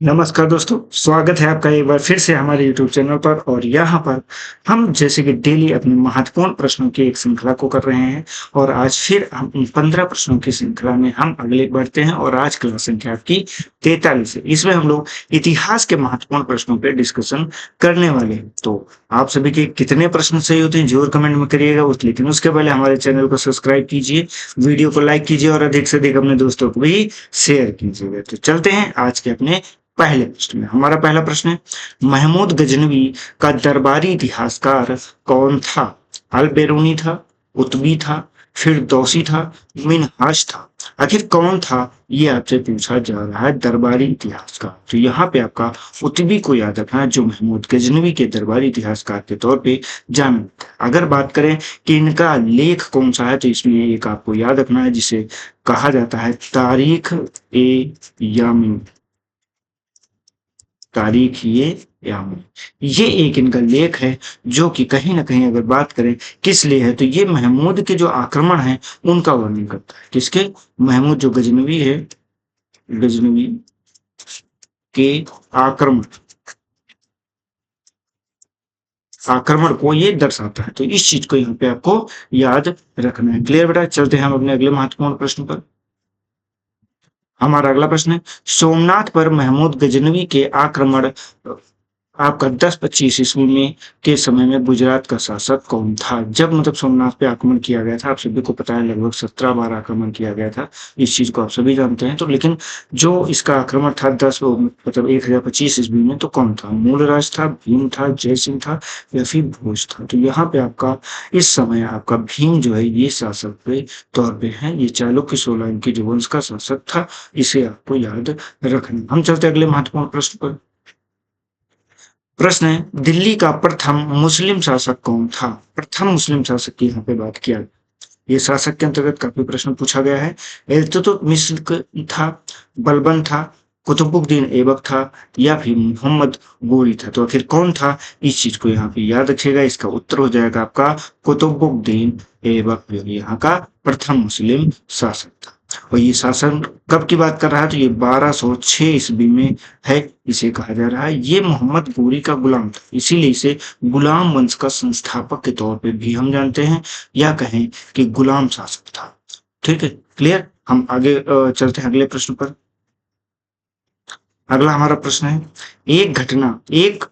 नमस्कार दोस्तों, स्वागत है आपका एक बार फिर से हमारे यूट्यूब चैनल पर। और यहाँ पर हम जैसे कि डेली अपने महत्वपूर्ण प्रश्नों की एक श्रृंखला को कर रहे हैं। और आज फिर हम इन 15 प्रश्नों की श्रृंखला में हम आगे बढ़ते हैं और आज क्लास संख्या आपकी 43 है। इसमें हम लोग इतिहास के महत्वपूर्ण प्रश्नों पे डिस्कशन करने वाले हैं। तो आप सभी के कितने प्रश्न सही होते हैं जरूर कमेंट में करिएगा। लेकिन उसके पहले हमारे चैनल को सब्सक्राइब कीजिए, वीडियो को लाइक कीजिए और अधिक से अधिक अपने दोस्तों को भी शेयर कीजिएगा। तो चलते हैं आज के अपने पहले प्रश्न में। हमारा पहला प्रश्न है, महमूद गजनवी का दरबारी इतिहासकार कौन था? अल बेरूनी था, उतबी था, फिरदौसी था, मिनहाज था। आखिर कौन था ये आपसे पूछा जा रहा है दरबारी इतिहासकार। तो यहाँ पे आपका उतबी को याद रखना है जो महमूद गजनवी के दरबारी इतिहासकार के तौर पे जाना जाता है। अगर बात करें कि इनका लेख कौन सा है तो इसमें एक आपको याद रखना है जिसे कहा जाता है तारीख ए यामी। तारीख ये एक इनका लेख है जो कि कहीं ना कहीं अगर बात करें किस लिए है तो ये महमूद के जो आक्रमण है उनका वर्णन करता है। किसके? महमूद जो गजनवी है, गजनवी के आक्रमण आक्रमण को ये दर्शाता है। तो इस चीज को यहाँ पे आपको याद रखना है। क्लियर बेटा? चलते हैं हम अपने अगले महत्वपूर्ण प्रश्न पर। हमारा अगला प्रश्न है, सोमनाथ पर महमूद गजनवी के आक्रमण आपका 1025 ईस्वी में के समय में गुजरात का शासक कौन था? जब मतलब सोमनाथ पे आक्रमण किया गया था, आप सभी को पता है लगभग 17 बार आक्रमण किया गया था। इस चीज को आप सभी जानते हैं। तो लेकिन जो इसका आक्रमण था 10 मतलब 1025 ईस्वी में, तो कौन था? मूलराज था, भीम था, जय सिंह था या फिर भोज था? तो यहाँ पे आपका इस समय आपका भीम जो है ये शासक पे तौर पे है। ये चालुक्य सोलंकी जो वंश का शासक था, इसे आपको याद रखना। हम चलते अगले महत्वपूर्ण प्रश्न पर। प्रश्न है, दिल्ली का प्रथम मुस्लिम शासक कौन था? प्रथम मुस्लिम शासक की यहाँ पे बात किया। ये शासक के अंतर्गत काफी प्रश्न पूछा गया है। इल्तुतमिश था, बलबन था, कुतुबुद्दीन ऐबक था या फिर मोहम्मद गोरी था? तो आखिर कौन था? इस चीज को यहाँ पे याद रखिएगा। इसका उत्तर हो जाएगा आपका कुतुबुद्दीन ऐबक, जो यहाँ का प्रथम मुस्लिम शासक था। और ये शासन कब की बात कर रहा है? तो ये 1206 ईस्वी में है। इसे कहा जा रहा है ये मोहम्मद गोरी का गुलाम था, इसीलिए इसे गुलाम वंश का संस्थापक के तौर पे भी हम जानते हैं, या कहें कि गुलाम शासक था। ठीक है, क्लियर? हम आगे चलते हैं अगले प्रश्न पर। अगला हमारा प्रश्न है, एक घटना एक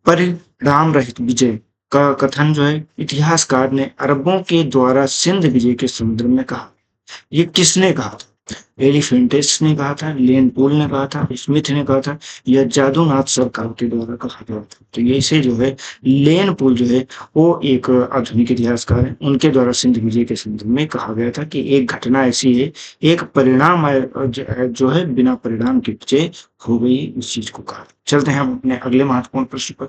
परिणाम रहित विजय का कथन जो है इतिहासकार ने अरबों के द्वारा सिंध विजय के समुद्र में कहा। ये किसने कहा था? एलिफेंटेस ने कहा था, लेन पोल ने कहा था, स्मिथ ने कहा था या जादूनाथ सरकार के द्वारा कहा गया था? तो ये इसे जो है लेन पोल जो है वो एक आधुनिक इतिहासकार है, उनके द्वारा सिंध विजय के संदर्भ में कहा गया था कि एक घटना ऐसी है, एक परिणाम जो है बिना परिणाम के विजय हो गई, इस चीज को कहा। चलते हैं हम अपने अगले महत्वपूर्ण प्रश्न पर।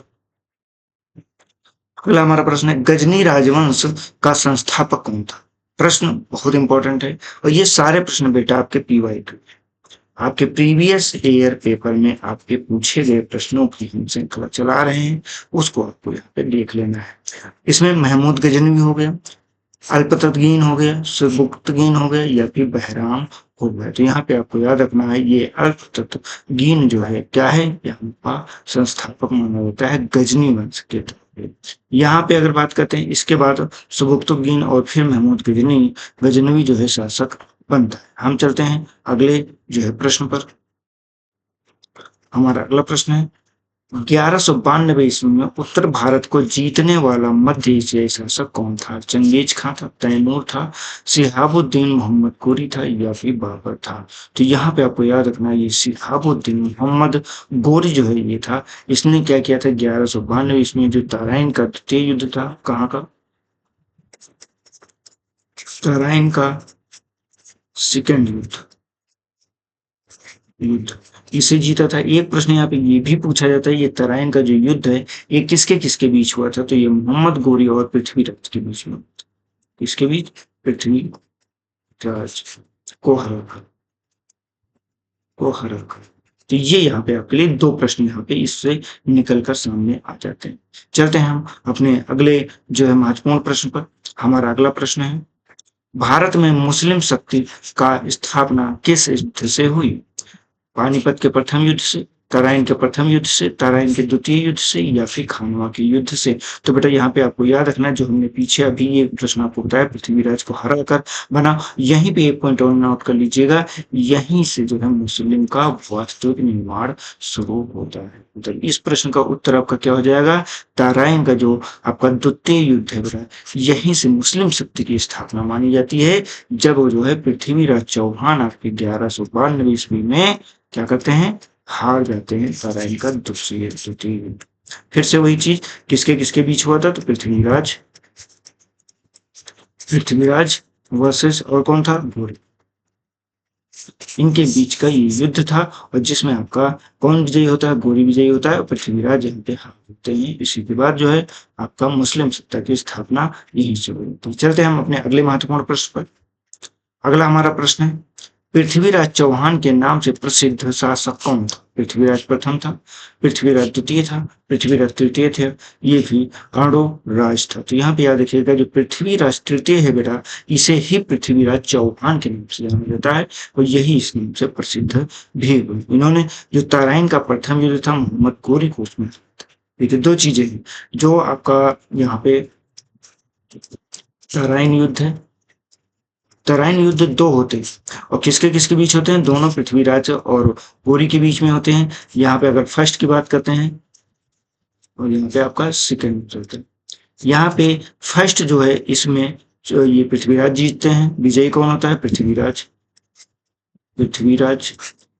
अगला हमारा प्रश्न है, गजनी राजवंश का संस्थापक कौन था? प्रश्न बहुत इंपॉर्टेंट है और ये सारे प्रश्न बेटा आपके पीवाई के, आपके प्रीवियस ईयर पेपर में आपके पूछे गए प्रश्नों की हम श्रृंखला चला रहे हैं, उसको आपको यहाँ पे देख लेना है। इसमें महमूद गजनवी हो गया, अल्पतर्गीन हो गया, सुबुक्तगीन हो गया या फिर बहराम हो गया। तो यहाँ पे आपको याद रखना है ये अल्पतर्गीन जो है क्या है, यहाँ का संस्थापक माना जाता है गजनी वंश के तौर पे। यहाँ पे अगर बात करते हैं इसके बाद सुबुक्तगीन और फिर महमूद गजनवी जो है शासक बनता है। हम चलते हैं अगले जो है प्रश्न पर। हमारा अगला प्रश्न है, 1192 ईस्वी में उत्तर भारत को जीतने वाला मध्य एशियाई शासक कौन था? चंगेज खान था, तैमूर था, शिहाबुद्दीन मोहम्मद गोरी था या फिर बाबर था? तो यहाँ पे आपको याद रखना है ये शिहाबुद्दीन मोहम्मद गोरी जो है ये था। इसने क्या किया था? 1192 ईस्वी में जो तराइन का द्वितीय युद्ध था, कहाँ का? तराइन का सेकेंड युद्ध, इसे जीता था। एक प्रश्न यहाँ पे ये भी पूछा जाता है, ये तराइन का जो युद्ध है ये किसके किसके बीच हुआ था? तो ये मोहम्मद गोरी और पृथ्वीराज के बीच में। किसके बीच? पृथ्वीराज को हराकर, तो ये यहाँ पे आपके लिए दो प्रश्न यहाँ पे इससे निकल कर सामने आ जाते हैं। चलते हैं हम अपने अगले जो है महत्वपूर्ण प्रश्न पर। हमारा अगला प्रश्न है, भारत में मुस्लिम शक्ति का स्थापना किस युद्ध से हुई? पानीपत के प्रथम युद्ध से, तराइन के प्रथम युद्ध से, तराइन के द्वितीय युद्ध से, या फिर खानवा के युद्ध से। तो बेटा यहाँ पे आपको याद रखना, जो हमने पीछे अभी ये प्रश्न आपको बताया पृथ्वीराज को हरा कर बना, यहीं पे एक पॉइंट और नोट कर लीजिएगा, यहीं से जो है मुस्लिम का वास्तविक निर्माण शुरू होता है। तो इस प्रश्न का उत्तर आपका क्या हो जाएगा, तराइन का जो आपका द्वितीय युद्ध है बेटा, यहीं से मुस्लिम शक्ति की स्थापना मानी जाती है, जब वो जो है पृथ्वीराज चौहान आपके 1192 ईस्वी में क्या करते हैं, हार जाते हैं तराइन का द्वितीय युद्ध। फिर से वही चीज, किसके किसके बीच हुआ था, तो पृथ्वीराज वर्सेस और कौन था, घोड़ी, इनके बीच का ये युद्ध था, और जिसमें आपका कौन विजयी होता है, घोड़ी विजयी होता है और पृथ्वीराज यहाँ पे हार होते हैं। इसी के बाद जो है आपका मुस्लिम सत्ता की स्थापना यहीं से हुई। तो चलते हैं हम अपने अगले महत्वपूर्ण प्रश्न पर। अगला हमारा प्रश्न है, पृथ्वीराज चौहान के नाम से प्रसिद्ध शासक कौन था। पृथ्वीराज प्रथम था, पृथ्वीराज द्वितीय था, पृथ्वीराज तृतीय थे, ये भी राज था। तो यहाँ पे याद रखिएगा, जो पृथ्वीराज तृतीय है बेटा, इसे ही पृथ्वीराज चौहान के नाम से जाना जाता है, और यही इस नाम से प्रसिद्ध भी हुए। इन्होंने जो तराइन का प्रथम युद्ध था, मोहम्मद गोरी को उसमें, देखिए दो चीजें हैं, जो आपका यहाँ पे तराइन युद्ध है, तराइन युद्ध दो होते हैं, और किसके किसके बीच होते हैं, दोनों पृथ्वीराज और गोरी के बीच में होते हैं। यहाँ पे अगर फर्स्ट की बात करते हैं, और यहाँ पे आपका सेकेंड चलते हैं। यहाँ पे फर्स्ट जो है, इसमें जो ये पृथ्वीराज जीतते हैं, विजयी कौन होता है, पृथ्वीराज।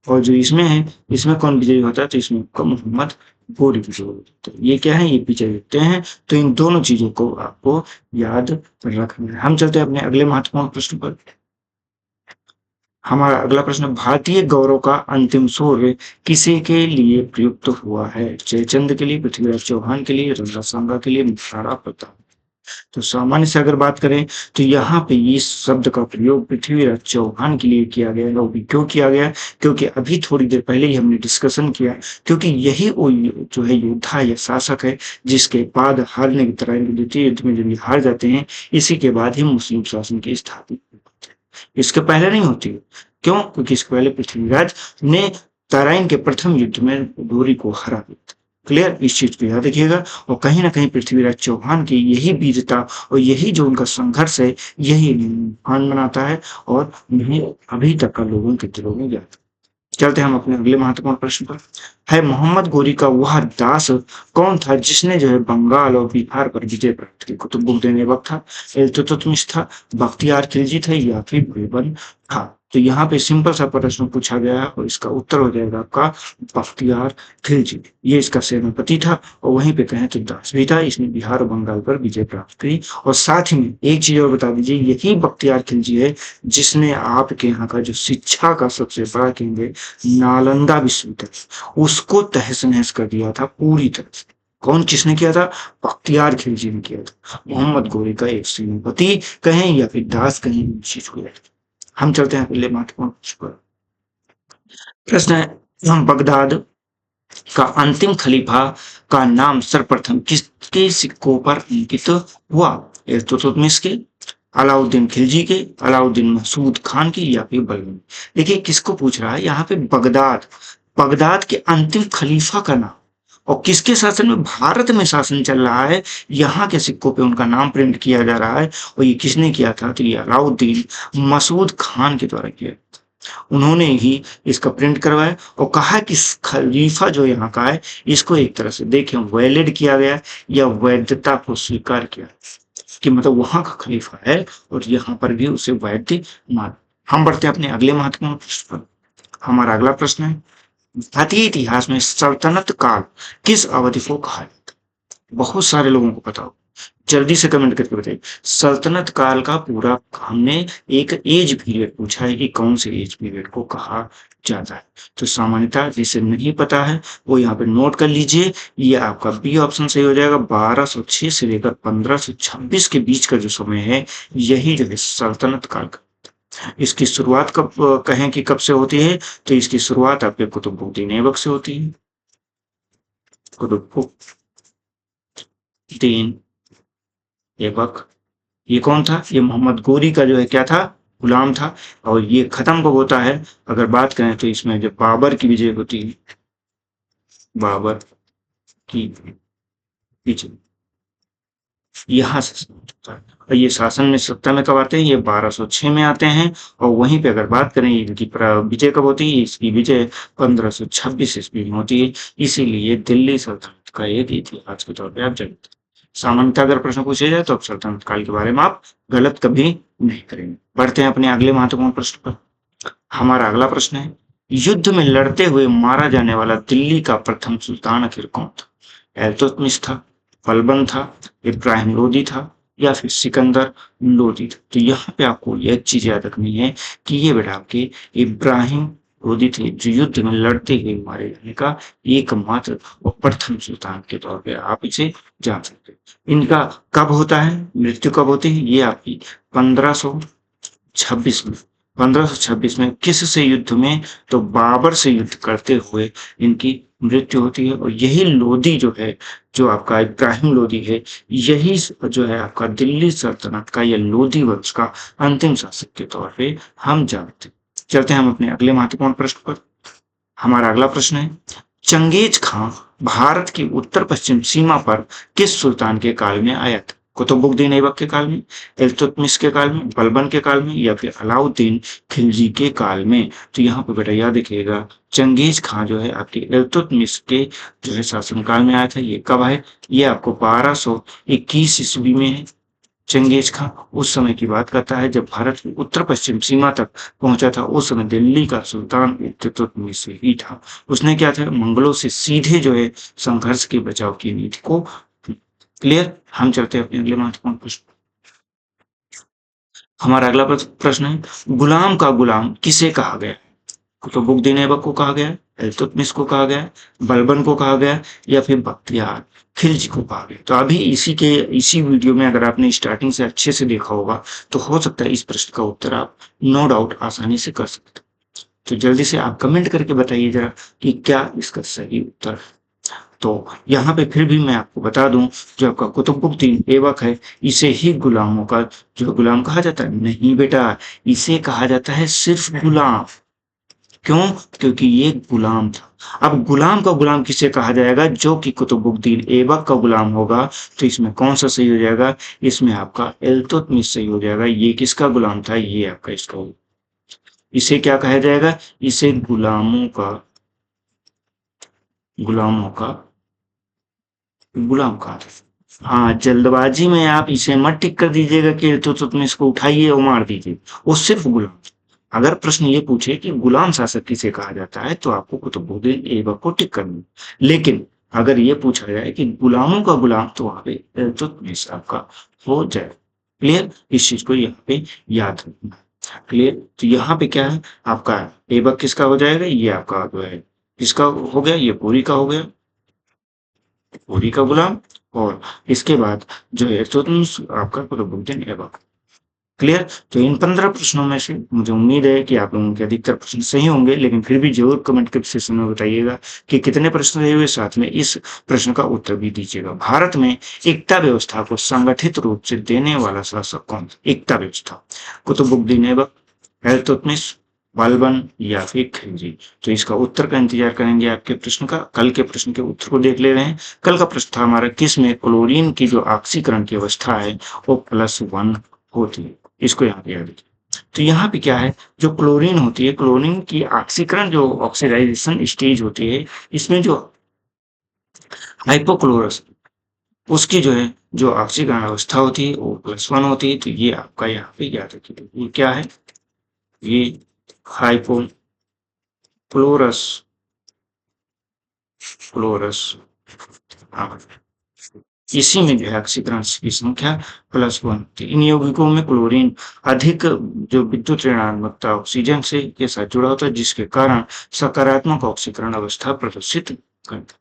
और जो इसमें है, इसमें कौन विजयी होता है, तो इसमें मोहम्मद गोरी विजयी होते हैं। ये क्या है, ये विजयी होते हैं। तो इन दोनों चीजों को आपको याद रखना है। हम चलते हैं अपने अगले महत्वपूर्ण प्रश्न पर। हमारा अगला प्रश्न, भारतीय गौरव का अंतिम सूर्य किसी के लिए प्रयुक्त हुआ है। जयचंद के लिए, पृथ्वीराज चौहान के लिए, राणा सांगा के लिए, महाराणा प्रताप। तो सामान्य से अगर बात करें, तो यहाँ पे इस शब्द का प्रयोग पृथ्वीराज चौहान के लिए किया गया है। वो भी क्यों किया गया, क्योंकि अभी थोड़ी देर पहले ही हमने डिस्कशन किया, क्योंकि यही वो जो है योद्धा या शासक है, जिसके बाद हारने की तरह द्वितीय युद्ध में जब हार जाते हैं, इसी के बाद ही मुस्लिम शासन की स्थापित होती है, इसके पहले नहीं होती। क्यों, क्योंकि इसके पहले पृथ्वीराज ने तराइन के प्रथम युद्ध में घोरी को हरा दिया। क्लियर, इस चीज को याद रखिएगा। और कहीं ना कहीं पृथ्वीराज चौहान की यही वीरता और यही जो उनका संघर्ष है, यही महान बनाता है, और उन्हें अभी तक का लोगों के दिलों में याद। चलते हैं हम अपने अगले महत्वपूर्ण प्रश्न पर। है मोहम्मद गोरी का वह दास कौन था जिसने जो है बंगाल और बिहार पर विजय प्राप्त की। कुतुबुद्दीन ऐबक था, इल्तुतमिश था, बख्तियार खिलजी था, या फिर बलबन था। तो यहाँ पे सिंपल सा प्रश्न पूछा गया है, और इसका उत्तर हो जाएगा आपका बख्तियार खिलजी। ये इसका सेनापति था, और वहीं पे कहें तो दास भी था। इसने बिहार और बंगाल पर विजय प्राप्त की। और साथ ही में एक चीज और बता दीजिए, यही बख्तियार खिलजी है जिसने आपके यहाँ का जो शिक्षा का सबसे बड़ा केंद्र नालंदा विश्वविद्यालय, उसको तहस नहस कर दिया था पूरी तरह से। कौन, किसने किया था, बख्तियार खिलजी ने किया था। मोहम्मद गोरी का एक सेनापति कहें या फिर दास कहें, चीज को। हम चलते हैं अगले महत्वपूर्ण प्रश्न है, हम बगदाद का अंतिम खलीफा का नाम सर्वप्रथम किसके सिक्कों पर अंकित हुआ। इल्तुतमिश के, अलाउद्दीन खिलजी के, अलाउद्दीन मसूद खान की, या फिर बलबन। देखिए किसको पूछ रहा है यहाँ पे, बगदाद के अंतिम खलीफा का नाम, और किसके शासन में, भारत में शासन चल रहा है, यहाँ के सिक्कों पे उनका नाम प्रिंट किया जा रहा है। और ये किसने किया था, तो ये अलाउद्दीन मसूद खान के द्वारा किया। उन्होंने ही इसका प्रिंट करवाया, और कहा कि खलीफा जो यहाँ का है, इसको एक तरह से देखें वैलिड किया गया, या वैधता को स्वीकार किया, कि मतलब वहां का खलीफा है और यहाँ पर भी उसे वैध मान। हम बढ़ते हैं अपने अगले महत्वपूर्ण प्रश्न पर। हमारा अगला प्रश्न है, भारतीय इतिहास में सल्तनत काल किस अवधि को कहा जाता है। बहुत सारे लोगों को पता हो, जल्दी से कमेंट करके बताइए। सल्तनत काल का पूरा हमने एक एज पीरियड पूछा है कि कौन से एज पीरियड को कहा जाता है। तो सामान्यतः जिसे नहीं पता है वो यहाँ पे नोट कर लीजिए, ये आपका बी ऑप्शन सही हो जाएगा। 1206 से लेकर 1526 के बीच का जो समय है, यही जो है सल्तनत काल का। इसकी शुरुआत कब कहें कि कब से होती है, तो इसकी शुरुआत आपके कुतुबुद्दीन ऐबक से होती है। कुतुबुद्दीन ऐबक, ये कौन था, ये मोहम्मद गोरी का जो है क्या था, गुलाम था। और ये खत्म कब होता है, अगर बात करें तो इसमें जब बाबर की विजय होती है, बाबर की विजय, यहाँ से समाप्त होता है। और ये शासन में सत्ता में कब आते हैं? ये 1206 में आते हैं। और वहीं पे अगर बात करें इनकी विजय कब होती है? इसकी विजय 1526 ईस्वी में होती है। इसीलिए दिल्ली सल्तनत का एक इतिहास के तौर पे आप जानते हैं। सामान्यतः अगर प्रश्न पूछे जाए तो आप सल्तनत काल के बारे में आप गलत कभी नहीं करेंगे। बढ़ते हैं अपने अगले महत्वपूर्ण प्रश्न पर। हमारा अगला प्रश्न है, युद्ध में लड़ते हुए मारा जाने वाला दिल्ली का प्रथम सुल्तान आखिर कौन था? इल्तुतमिश था, बलबन था, इब्राहिम लोदी था, या फिर सिकंदर लोदी था? तो यहाँ पे आपको यह चीज याद रखनी है कि ये बेटा आपके इब्राहिम लोदी थे, जो युद्ध में लड़ते हुए मारे जाने का एकमात्र और प्रथम सुल्तान के तौर पे आप इसे जान सकते हैं। इनका कब होता है, मृत्यु कब होती है? ये आपकी 1526 में, 1526 में किससे युद्ध में? तो बाबर से युद्ध करते हुए इनकी मृत्यु होती है। और यही लोदी जो है, जो आपका इब्राहिम लोदी है, यही जो है आपका दिल्ली सल्तनत का या लोदी वंश का अंतिम शासक के तौर पे हम जानते हैं। चलते हैं हम अपने अगले महत्वपूर्ण प्रश्न पर। हमारा अगला प्रश्न है, चंगेज खां भारत की उत्तर पश्चिम सीमा पर किस सुल्तान के काल में आया था? कुतुबुद्दीन ऐबक के काल में, इल्तुतमिश के काल में, बलबन के काल में, या फिर अलाउद्दीन खिलजी के काल में? तो यहाँ पे बेटा याद रखिएगा, चंगेज खां जो है आपके इल्तुतमिश के जो है शासनकाल में आया था। ये कब है? ये आपको 1221 ईस्वी में है। चंगेज खां उस समय की बात करता है जब भारत की उत्तर पश्चिम सीमा तक पहुंचा था। उस समय दिल्ली का सुल्तान इल्तुतमिश ही था। उसने क्या था, मंगलों से सीधे जो है संघर्ष के बचाव की नीति को। क्लियर? हम चलते हैं अपने अगले महत्वपूर्ण प्रश्न। हमारा अगला प्रश्न है, गुलाम का गुलाम किसे कहा गया? कुतुबुद्दीन ऐबक को कहा गया, इल्तुतमिश को कहा गया, बलबन को कहा गया, या फिर बख्तियार खिलजी को कहा गया? तो अभी इसी वीडियो में अगर आपने स्टार्टिंग से अच्छे से देखा होगा तो हो सकता है इस प्रश्न का उत्तर आप नो डाउट आसानी से कर सकते हो। तो जल्दी से आप कमेंट करके बताइए जरा कि क्या इसका सही उत्तर है। तो यहाँ पे फिर भी मैं आपको बता दूं, जो आपका कुतुबुद्दीन ऐबक है, इसे ही गुलामों का जो गुलाम कहा जाता है? नहीं बेटा, इसे कहा जाता है सिर्फ गुलाम। क्यों? क्योंकि ये गुलाम था। अब गुलाम का गुलाम किसे कहा जाएगा? जो कि कुतुबुद्दीन ऐबक का गुलाम होगा। तो इसमें कौन सा सही हो जाएगा? इसमें आपका इल्तुतमिश सही हो जाएगा। ये किसका गुलाम था? ये आपका इसका। इसे क्या कहा जाएगा? इसे गुलामों का गुलाम कहा जाता है। हाँ, जल्दबाजी में आप इसे मत टिक कर दीजिएगा कि इल्तुतमिश को उठाइए और मार दीजिए। वो सिर्फ गुलाम। अगर प्रश्न ये पूछे कि गुलाम शासक किसे कहा जाता है तो आपको कुतुबुद्दीन ऐबक को टिक करना है। लेकिन अगर ये पूछा जाए कि गुलामों का गुलाम, तो वहां पे इल्तुतमिश आपका हो जाए। क्लियर? इस चीज को यहाँ पे याद रखना। क्लियर? तो यहाँ पे क्या है आपका, ऐबक किसका हो जाएगा? ये आपका जो है किसका हो गया? ये पूरी का हो गया, पूरी का गुलाम। और इसके बाद जो है इल्तुतमिश आपका कुतुबुद्दीन ऐबक। क्लियर? तो इन 15 प्रश्नों में से मुझे उम्मीद है कि आप लोगों के अधिकतर प्रश्न सही होंगे, लेकिन फिर भी जरूर कमेंट के सेक्शन में बताइएगा कि कितने प्रश्न सही हुए। साथ में इस प्रश्न का उत्तर भी दीजिएगा। भारत में एकता व्यवस्था को संगठित रूप से देने वाला शासक कौन था? एकता व्यवस्था, कुतुबुद्दीन ऐबक, इल्तुतमिश, बलबन, या फिर खिलजी? तो इसका उत्तर का इंतजार करेंगे आपके प्रश्न का। कल के प्रश्न के उत्तर को देख ले रहे हैं। कल का प्रश्न था हमारा, किस में क्लोरीन की जो ऑक्सीकरण की अवस्था है वो +1 होती है? इसको यहाँ पे याद रखिए। तो यहाँ पे क्या है, जो क्लोरीन होती है, क्लोरीन की ऑक्सीकरण जो ऑक्सीडाइजेशन स्टेज होती है, इसमें जो हाइपोक्लोरस उसकी जो है जो ऑक्सीकरण अवस्था होती है वो +1 होती है। तो ये आपका यहाँ पे याद रखिए। ये क्या है? ये हाइपोक्लोरस क्लोरस हाँ, इसी में जो है ऑक्सीकरण की संख्या +1 थी। इन यौगिकों में क्लोरीन अधिक जो विद्युत ऋणात्मकता ऑक्सीजन से के साथ जुड़ा होता है, जिसके कारण सकारात्मक ऑक्सीकरण अवस्था प्रदर्शित करता।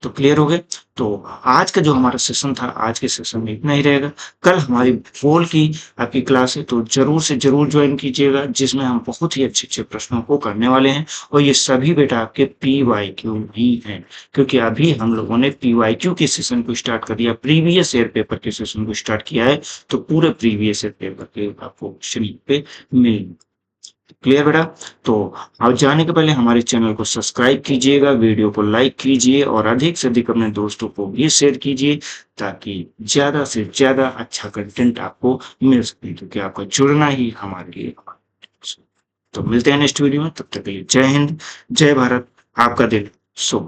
तो क्लियर हो गए? तो आज का जो हमारा सेशन था, आज के सेशन में इतना ही रहेगा। कल हमारी भूगोल की आपकी क्लास है, तो जरूर से जरूर ज्वाइन कीजिएगा, जिसमें हम बहुत ही अच्छे अच्छे प्रश्नों को करने वाले हैं। और ये सभी बेटा आपके PYQ ही हैं, क्योंकि अभी हम लोगों ने PYQ के सेशन को स्टार्ट कर दिया, प्रीवियस ईयर पेपर के सेशन को स्टार्ट किया है। तो पूरे प्रीवियस ईयर पेपर के आपको क्वेश्चन पे मिलेंगे। क्लियर बेटा? तो आप जाने के पहले हमारे चैनल को सब्सक्राइब कीजिएगा, वीडियो को लाइक कीजिए और अधिक से अधिक अपने दोस्तों को भी शेयर कीजिए ताकि ज़्यादा से ज़्यादा अच्छा कंटेंट आपको मिल सके, क्योंकि आपका जुड़ना ही हमारे लिए तो मिलते हैं नेक्स्ट वीडियो में, तब तक के लिए जय हिंद, जय भारत, आपका दिन शुभ।